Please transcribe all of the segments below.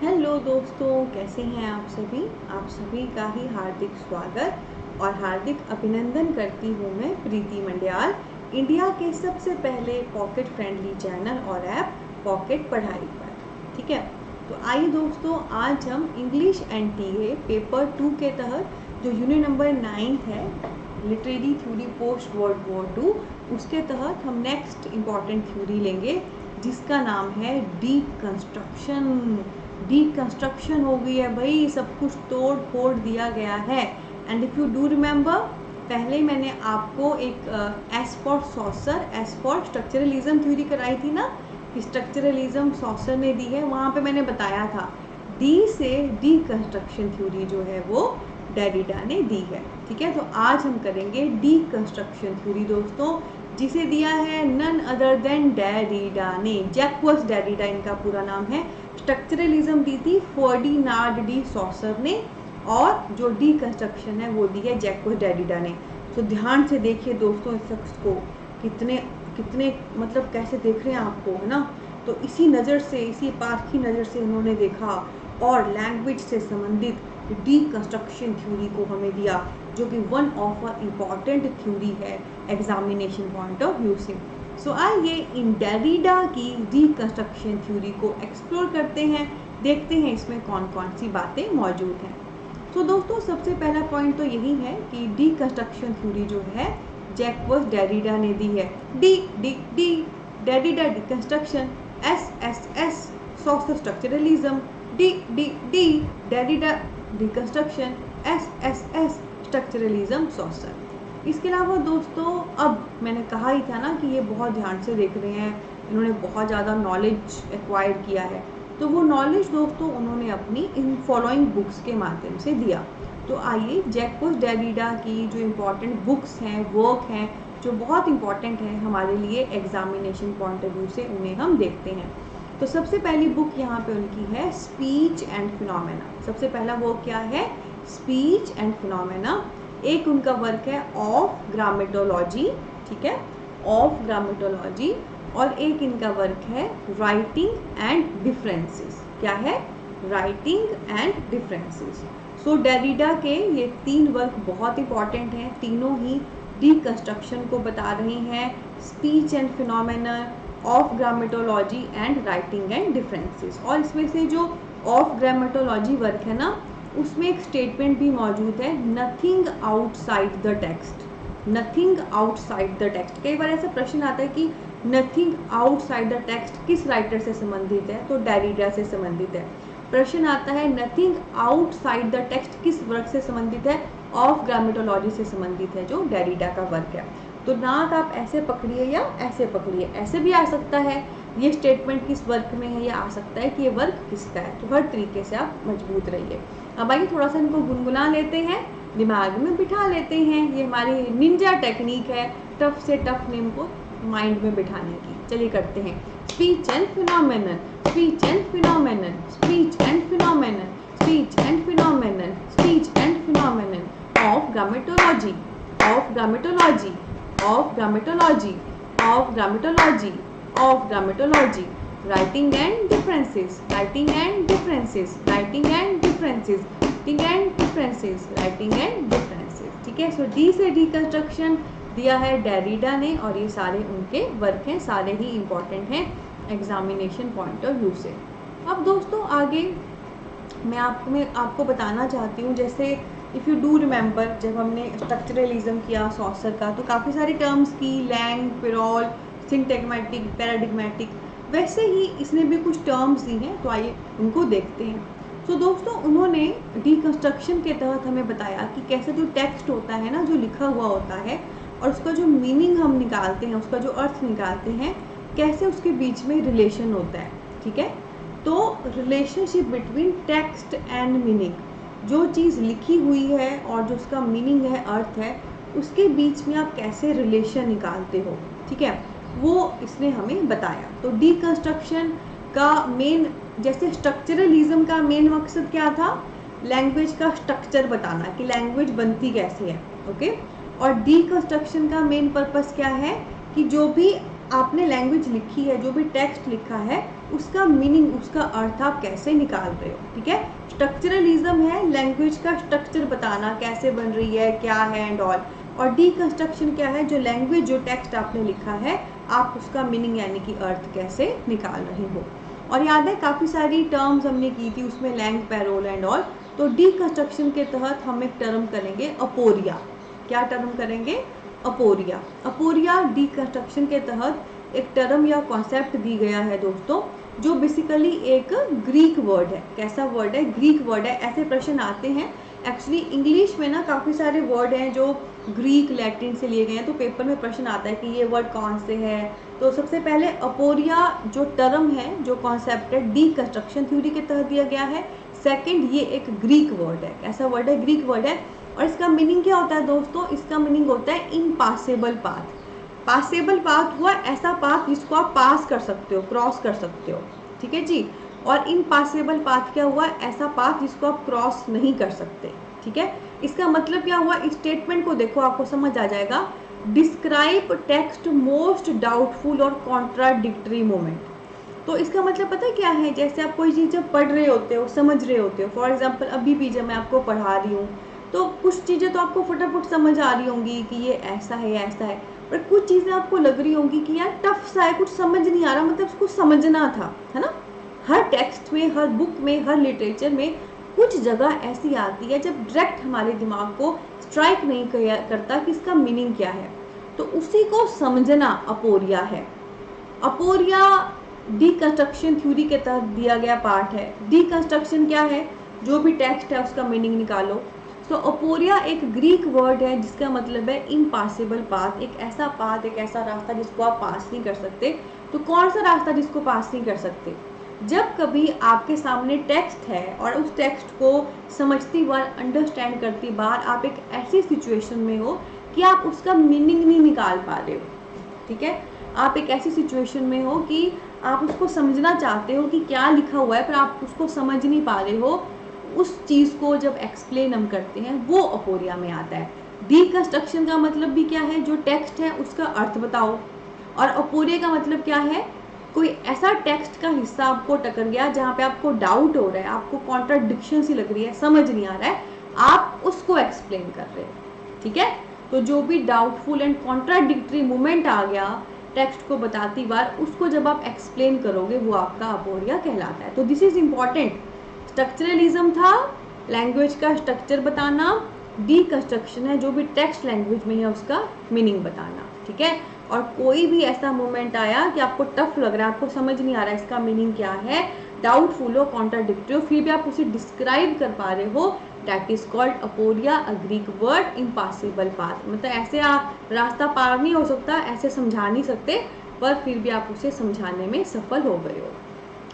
Hello दोस्तों, कैसे हैं आप सभी। आप सभी का ही हार्दिक स्वागत और हार्दिक अभिनंदन करती हूँ मैं प्रीति मंडियाल, इंडिया के सबसे पहले पॉकेट फ्रेंडली चैनल और ऐप पॉकेट पढ़ाई पर। ठीक है, तो आइए दोस्तों, आज हम इंग्लिश एनटीए पेपर 2 के तहत जो यूनिट नंबर 9 है, literary theory post world war 2, उसके तहत हम नेक्स्ट इम्पॉर्टेंट थ्योरी लेंगे जिसका नाम है डीकंस्ट्रक्शन। डीकंस्ट्रक्शन हो गई है भाई, सब कुछ तोड़ फोड़ दिया गया है। And if you do remember, पहले मैंने आपको एक S for saucer, S for structuralism theory कराई थी ना, कि स्ट्रक्चरलिज्म सॉसर ने दी है। वहाँ पे मैंने बताया था डी से डीकंस्ट्रक्शन थ्योरी जो है वो डेरिडा ने दी है। ठीक है, तो आज हम करेंगे डीकंस्ट्रक्शन थ्योरी दोस्तों, जिसे दिया है नन अदर देन डेरिडा ने। जैक्वस डेरिडा इनका पूरा नाम है। स्ट्रक्चरलिज्म दी थी फर्डिनांड डी सॉसर ने, और जो डीकंस्ट्रक्शन है वो दी है जैक्वस डेरिडा ने। तो ध्यान से देखिए दोस्तों इस शख्स को, कितने कितने मतलब कैसे देख रहे हैं आपको, है ना। तो इसी नज़र से, इसी पारखी नज़र से उन्होंने देखा और लैंग्वेज से संबंधित डीकंस्ट्रक्शन थ्योरी को हमें दिया, जो कि one of a important theory है एग्जामिनेशन पॉइंट ऑफ व्यू से। सो आइए इन डेरिडा की डीकंस्ट्रक्शन थ्योरी को एक्सप्लोर करते हैं, देखते हैं इसमें कौन कौन सी बातें मौजूद हैं। तो दोस्तों सबसे पहला पॉइंट तो यही है कि डीकंस्ट्रक्शन थ्योरी जो है जैक्वस डेरिडा ने दी है। D D D Derrida deconstruction, S S S soft structuralism, D D D Derrida deconstruction, S S S structuralism saucer. इसके अलावा दोस्तों, अब मैंने कहा ही था ना कि ये बहुत ध्यान से देख रहे हैं, इन्होंने बहुत ज़्यादा नॉलेज एक्वायर किया है। तो वो नॉलेज दोस्तों उन्होंने अपनी इन फॉलोइंग बुक्स के माध्यम से दिया। तो आइए जैक्वस डेरिडा की जो इम्पोर्टेंट बुक्स हैं, वर्क हैं, जो बहुत इम्पॉर्टेंट है हमारे लिए एग्जामिनेशन पॉइंट ऑफ व्यू से, उन्हें हम देखते हैं। तो सबसे पहली बुक यहाँ पे उनकी है स्पीच एंड फिनोमेना। सबसे पहला वर्क क्या है? Speech and phenomena. एक उनका वर्क है ऑफ ग्रामेटोलॉजी, ठीक है, ऑफ ग्रामेटोलॉजी। और एक इनका वर्क है राइटिंग एंड डिफरेंसेस। क्या है? Writing and differences. So Derrida के ये 3 वर्क बहुत इंपॉर्टेंट हैं, तीनों ही डीकंस्ट्रक्शन को बता रही हैं, speech and phenomena, of grammatology and writing and differences. और इसमें से जो ऑफ ग्रामेटोलॉजी वर्क है ना, उसमें एक स्टेटमेंट भी मौजूद है, nothing outside the text. Nothing outside the text. कई बार ऐसा प्रश्न आता है कि नथिंग आउटसाइड द टेक्स्ट किस राइटर से संबंधित है? तो डेरिडा से संबंधित है। प्रश्न आता है नथिंग आउटसाइड द टेक्स्ट किस वर्क से संबंधित है? ऑफ ग्रामेटोलॉजी से संबंधित है, जो डेरिडा का वर्क है। तो नाक आप ऐसे पकड़िए या ऐसे पकड़िए, ऐसे भी आ सकता है ये स्टेटमेंट किस वर्क में है, या आ सकता है कि ये वर्क किसका है। तो हर तरीके से आप मजबूत रहिए। अब आइए थोड़ा सा इनको गुनगुना लेते हैं, दिमाग में बिठा लेते हैं। ये हमारी निंजा टेक्निक है टफ से टफ नेम को माइंड में बिठाने की। चलिए करते हैं। Speech and phenomenon, speech and phenomenon, speech and phenomenon, speech and phenomenon, speech and phenomenon of grammatology, of grammatology, of grammatology, of grammatology, of grammatology, writing and differences, writing and differences, writing and differences, writing and differences, writing and differences. ठीक है, सो D से deconstruction दिया है Derrida ने, और ये सारे उनके वर्क हैं, सारे ही इम्पॉर्टेंट हैं एग्जामिनेशन पॉइंट ऑफ व्यू से। अब दोस्तों आगे मैं आपको बताना चाहती हूँ, जैसे इफ़ यू डू रिमेंबर, जब हमने स्ट्रक्चरलिज्म किया सॉसर का, तो काफ़ी सारी टर्म्स की, लैंग, पिरोल, सिंटैग्मेटिक, पैराडिग्मेटिक, वैसे ही इसने भी कुछ टर्म्स दी हैं। तो आइए उनको देखते हैं। तो दोस्तों उन्होंने डीकंस्ट्रक्शन के तहत हमें बताया कि कैसे जो टेक्स्ट होता है ना, जो लिखा हुआ होता है, और उसका जो मीनिंग हम निकालते हैं, उसका जो अर्थ निकालते हैं, कैसे उसके बीच में रिलेशन होता है। ठीक है, तो relationship between text and meaning, जो चीज़ लिखी हुई है और जो उसका मीनिंग है, अर्थ है, उसके बीच में आप कैसे रिलेशन निकालते हो। ठीक है, वो इसने हमें बताया। तो डीकंस्ट्रक्शन का मेन, जैसे स्ट्रक्चरलिज्म का मेन मकसद क्या था? लैंग्वेज का स्ट्रक्चर बताना, कि लैंग्वेज बनती कैसे है। ओके, और डीकंस्ट्रक्शन का मेन पर्पस क्या है? कि जो भी आपने लैंग्वेज लिखी है, जो भी टेक्स्ट लिखा है, उसका मीनिंग, उसका अर्थ आप कैसे निकाल रहे हो। ठीक है, स्ट्रक्चरलिज्म है लैंग्वेज का स्ट्रक्चर बताना, कैसे बन रही है, क्या है एंड ऑल। और डीकंस्ट्रक्शन क्या है, जो लैंग्वेज, जो टेक्स्ट आपने लिखा है, आप उसका मीनिंग यानी कि अर्थ कैसे निकाल रहे हो। और याद है काफ़ी सारी टर्म्स हमने की थी उसमें, लैंग, पैरोल एंड ऑल। तो डीकंस्ट्रक्शन के तहत हम एक टर्म करेंगे अपोरिया। क्या टर्म करेंगे? अपोरिया। अपोरिया डीकंस्ट्रक्शन के तहत एक टर्म या कॉन्सेप्ट दी गया है दोस्तों, जो बेसिकली एक ग्रीक वर्ड है। कैसा वर्ड है? ग्रीक वर्ड है। ऐसे प्रश्न आते हैं एक्चुअली इंग्लिश में ना, काफ़ी सारे वर्ड हैं जो ग्रीक, लैटिन से लिए गए हैं, तो पेपर में प्रश्न आता है कि ये वर्ड कौन से है। तो सबसे पहले अपोरिया जो टर्म है, जो कॉन्सेप्ट है, डीकंस्ट्रक्शन थ्योरी के तहत दिया गया है। सेकंड, ये एक ग्रीक वर्ड है। कैसा वर्ड है? ग्रीक वर्ड है। और इसका मीनिंग क्या होता है दोस्तों? इसका मीनिंग होता है इम्पासेबल पाथ। पासेबल पाथ हुआ ऐसा पाथ जिसको आप पास कर सकते हो, क्रॉस कर सकते हो। ठीक है जी। और इम्पासेबल पाथ क्या हुआ? ऐसा पाथ जिसको आप क्रॉस नहीं कर सकते। ठीक है, इसका मतलब क्या हुआ? इस स्टेटमेंट को देखो, आपको समझ आ जाएगा। डिस्क्राइब टेक्स्ट मोस्ट डाउटफुल और कॉन्ट्राडिक्टरी मोमेंट। तो इसका मतलब पता है क्या है? जैसे आप कोई चीज़ जब पढ़ रहे होते हो, समझ रहे होते हो, फॉर एग्जाम्पल अभी भी जब मैं आपको पढ़ा रही हूँ, तो कुछ चीज़ें तो आपको फटाफट समझ आ रही होंगी कि ये ऐसा है, ऐसा है। पर कुछ चीज़ें आपको लग रही होंगी कि यार टफ सा है, कुछ समझ नहीं आ रहा, मतलब उसको समझना था, है ना। हर टेक्स्ट में, हर बुक में, हर लिटरेचर में कुछ जगह ऐसी आती है जब डायरेक्ट हमारे दिमाग को स्ट्राइक नहीं करता कि इसका मीनिंग क्या है। तो उसी को समझना अपोरिया है। अपोरिया डीकंस्ट्रक्शन थ्योरी के तहत दिया गया पार्ट है। डीकंस्ट्रक्शन क्या है? जो भी टेक्स्ट है उसका मीनिंग निकालो। तो अपोरिया एक ग्रीक वर्ड है जिसका मतलब है इम्पासिबल पाथ, एक ऐसा पाथ, एक ऐसा रास्ता जिसको आप पास नहीं कर सकते। तो कौन सा रास्ता जिसको पास नहीं कर सकते? जब कभी आपके सामने टेक्स्ट है और उस टेक्स्ट को समझती बार, अंडरस्टैंड करती बार आप एक ऐसी सिचुएशन में हो कि आप उसका मीनिंग नहीं निकाल पा रहे हो। ठीक है, आप एक ऐसी सिचुएशन में हो कि आप उसको समझना चाहते हो कि क्या लिखा हुआ है, पर आप उसको समझ नहीं पा रहे हो। उस चीज़ को जब एक्सप्लेन हम करते हैं, वो अपोरिया में आता है। डीकंस्ट्रक्शन का मतलब भी क्या है? जो टेक्स्ट है उसका अर्थ बताओ। और अपोरिया का मतलब क्या है? कोई ऐसा टेक्स्ट का हिस्सा आपको टकर गया जहाँ पे आपको डाउट हो रहा है, आपको कॉन्ट्राडिक्शन सी लग रही है, समझ नहीं आ रहा है, आप उसको एक्सप्लेन कर रहे हो। ठीक है, तो जो भी डाउटफुल एंड कॉन्ट्राडिक्टरी मोमेंट आ गया टेक्स्ट को बताती बार, उसको जब आप एक्सप्लेन करोगे वो आपका अपोरिया कहलाता है। तो दिस इज इम्पॉर्टेंट। स्ट्रक्चरलिज्म था लैंग्वेज का स्ट्रक्चर बताना, डीकंस्ट्रक्शन है जो भी टेक्स्ट लैंग्वेज में है उसका मीनिंग बताना। ठीक है, और कोई भी ऐसा मोमेंट आया कि आपको टफ लग रहा है, आपको समझ नहीं आ रहा है इसका मीनिंग क्या है, डाउटफुल हो, कॉन्ट्राडिक्टरी हो, फिर भी आप उसे डिस्क्राइब कर पा रहे हो, that is called aporia, a Greek word, impossible path. मतलब ऐसे आप रास्ता पार नहीं हो सकता, ऐसे समझा नहीं सकते, पर फिर भी आप उसे समझाने में सफल हो गए हो।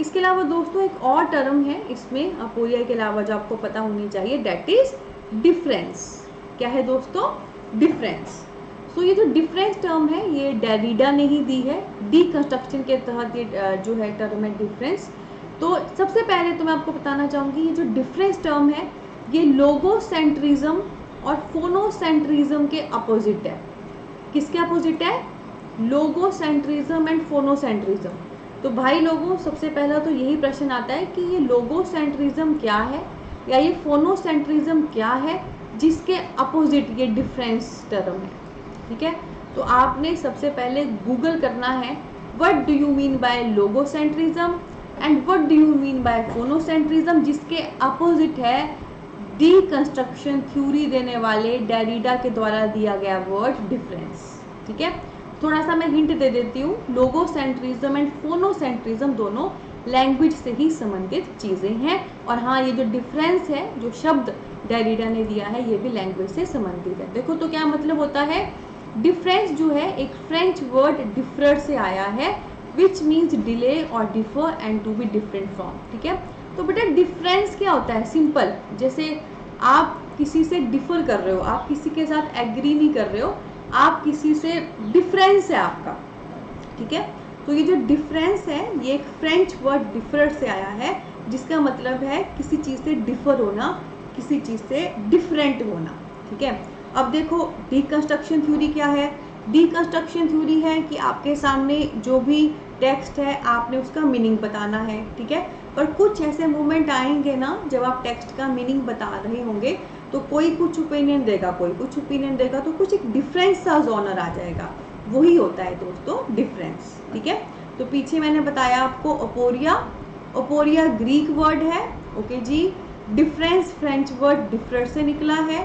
इसके अलावा दोस्तों एक और टर्म है इसमें अपोरिया के अलावा जो आपको पता होनी चाहिए, दैट इज डिफरेंस। क्या है दोस्तों? डिफरेंस। सो ये जो डिफरेंस टर्म है ये डेरिडा ने ही दी है। डीकंस्ट्रक्शन के तहत ये जो है टर्म है डिफरेंस। तो सबसे पहले तो मैं आपको बताना चाहूँगी ये जो डिफरेंस टर्म है ये लोगोसेंट्रिज्म और फोनोसेंट्रिज्म के अपोजिट है। किसके अपोजिट है? लोगोसेंट्रिज्म एंड फोनोसेंट्रिज्म। तो भाई लोगों, सबसे पहला तो यही प्रश्न आता है कि ये लोगोसेंट्रिज्म क्या है या ये फोनोसेंट्रिज्म क्या है, जिसके अपोजिट ये डिफरेंस टर्म है। ठीक है, तो आपने सबसे पहले गूगल करना है what do you mean by logocentrism and what do you mean by phonocentrism, जिसके अपोजिट है डीकंस्ट्रक्शन थ्योरी देने वाले डेरिडा के द्वारा दिया गया वर्ड डिफरेंस। ठीक है, थोड़ा सा मैं हिंट दे देती हूँ। लोगोसेंट्रिज्म एंड फोनोसेंट्रिज्म दोनों लैंग्वेज से ही संबंधित चीज़ें हैं, और हाँ ये जो डिफरेंस है, जो शब्द डेरिडा ने दिया है, ये भी लैंग्वेज से संबंधित है। देखो तो क्या मतलब होता है? डिफरेंस जो है एक फ्रेंच वर्ड डिफर से आया है, विच मीन्स डिले और differ and to be different from. ठीक है, तो बेटा डिफरेंस क्या होता है? सिंपल, जैसे आप किसी से डिफर कर रहे हो, आप किसी के साथ एग्री नहीं कर रहे हो, आप किसी से डिफरेंस है आपका। ठीक है, तो ये जो डिफरेंस है ये एक फ्रेंच वर्ड डिफर से आया है, जिसका मतलब है किसी चीज़ से डिफर होना, किसी चीज़ से डिफरेंट होना। ठीक है, अब देखो डीकंस्ट्रक्शन थ्योरी क्या है? डीकंस्ट्रक्शन थ्योरी है कि आपके सामने जो भी टेक्स्ट है आपने उसका मीनिंग बताना है, ठीक है। पर कुछ ऐसे मोमेंट आएंगे ना जब आप टेक्स्ट का मीनिंग बता रहे होंगे तो कोई कुछ ओपिनियन देगा, कोई कुछ ओपिनियन देगा, तो कुछ एक डिफरेंस सा जोनर आ जाएगा। वही होता है दोस्तों डिफरेंस, ठीक है। तो पीछे मैंने बताया आपको अपोरिया, अपोरिया ग्रीक वर्ड है, ओके जी। डिफरेंस फ्रेंच वर्ड डिफर से निकला है।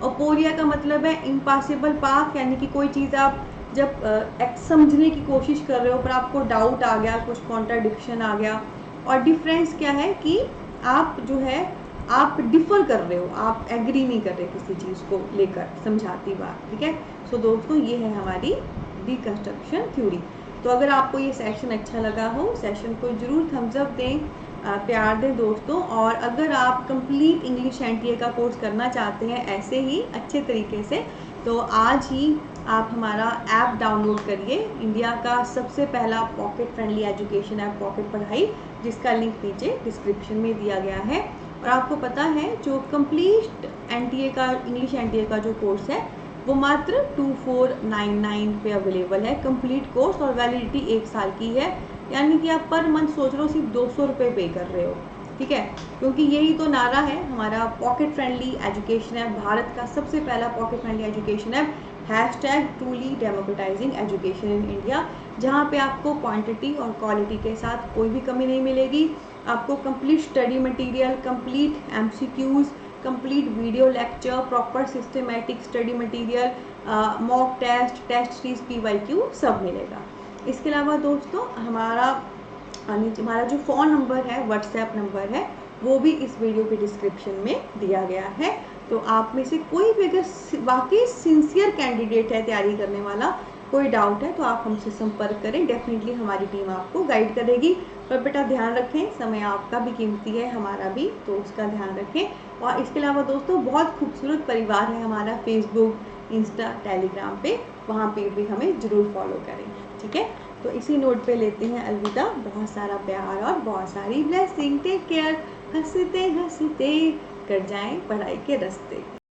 अपोरिया का मतलब है इम्पॉसिबल पाथ, यानी कि कोई चीज़ आप जब समझने की कोशिश कर रहे हो पर आपको डाउट आ गया, कुछ कॉन्ट्राडिक्शन आ गया। और डिफरेंस क्या है कि आप जो है आप डिफर कर रहे हो, आप एग्री नहीं कर रहे किसी चीज़ को लेकर, समझाती बात, ठीक है। सो दोस्तों ये है हमारी डीकंस्ट्रक्शन थ्योरी। तो अगर आपको ये सेशन अच्छा लगा हो, सेशन को जरूर थम्स अप दें, प्यार दें दोस्तों। और अगर आप कंप्लीट इंग्लिश एनटीए का कोर्स करना चाहते हैं ऐसे ही अच्छे तरीके से, तो आज ही आप हमारा ऐप डाउनलोड करिए, इंडिया का सबसे पहला pocket friendly education app pocket पढ़ाई, जिसका लिंक नीचे डिस्क्रिप्शन में दिया गया है। और आपको पता है जो कंप्लीट एनटीए का, इंग्लिश एनटीए का जो कोर्स है वो मात्र 2499 पे अवेलेबल है, कंप्लीट कोर्स, और वैलिडिटी 1 साल की है। यानी कि आप पर मंथ सोच रहे हो सिर्फ 200 रुपये पे कर रहे हो, ठीक है। क्योंकि यही तो नारा है हमारा, pocket friendly education app, Bharat का सबसे पहला pocket friendly education app, #truly democratising education in India, जहाँ पे आपको क्वांटिटी और क्वालिटी के साथ कोई भी कमी नहीं मिलेगी। आपको complete study material, complete MCQs, complete video lecture, proper systematic study material, mock test, test series, PYQ सब मिलेगा। इसके अलावा दोस्तों हमारा जो फ़ोन नंबर है, व्हाट्सएप नंबर है, वो भी इस वीडियो के डिस्क्रिप्शन में दिया गया है। तो आप में से कोई भी अगर वाकई सिंसियर कैंडिडेट है, तैयारी करने वाला, कोई डाउट है तो आप हमसे संपर्क करें, डेफिनेटली हमारी टीम आपको गाइड करेगी। पर बेटा ध्यान रखें, समय आपका भी कीमती है, हमारा भी, तो उसका ध्यान रखें। और इसके अलावा दोस्तों बहुत खूबसूरत परिवार है हमारा, फेसबुक, इंस्टा, टेलीग्राम पे, वहाँ पे भी हमें ज़रूर फॉलो करें, ठीक है। तो इसी नोट पे लेते हैं अलविदा, बहुत सारा प्यार और बहुत सारी ब्लेसिंग, टेक केयर, हंसते हंसते कट जाएं पढ़ाई के रास्ते।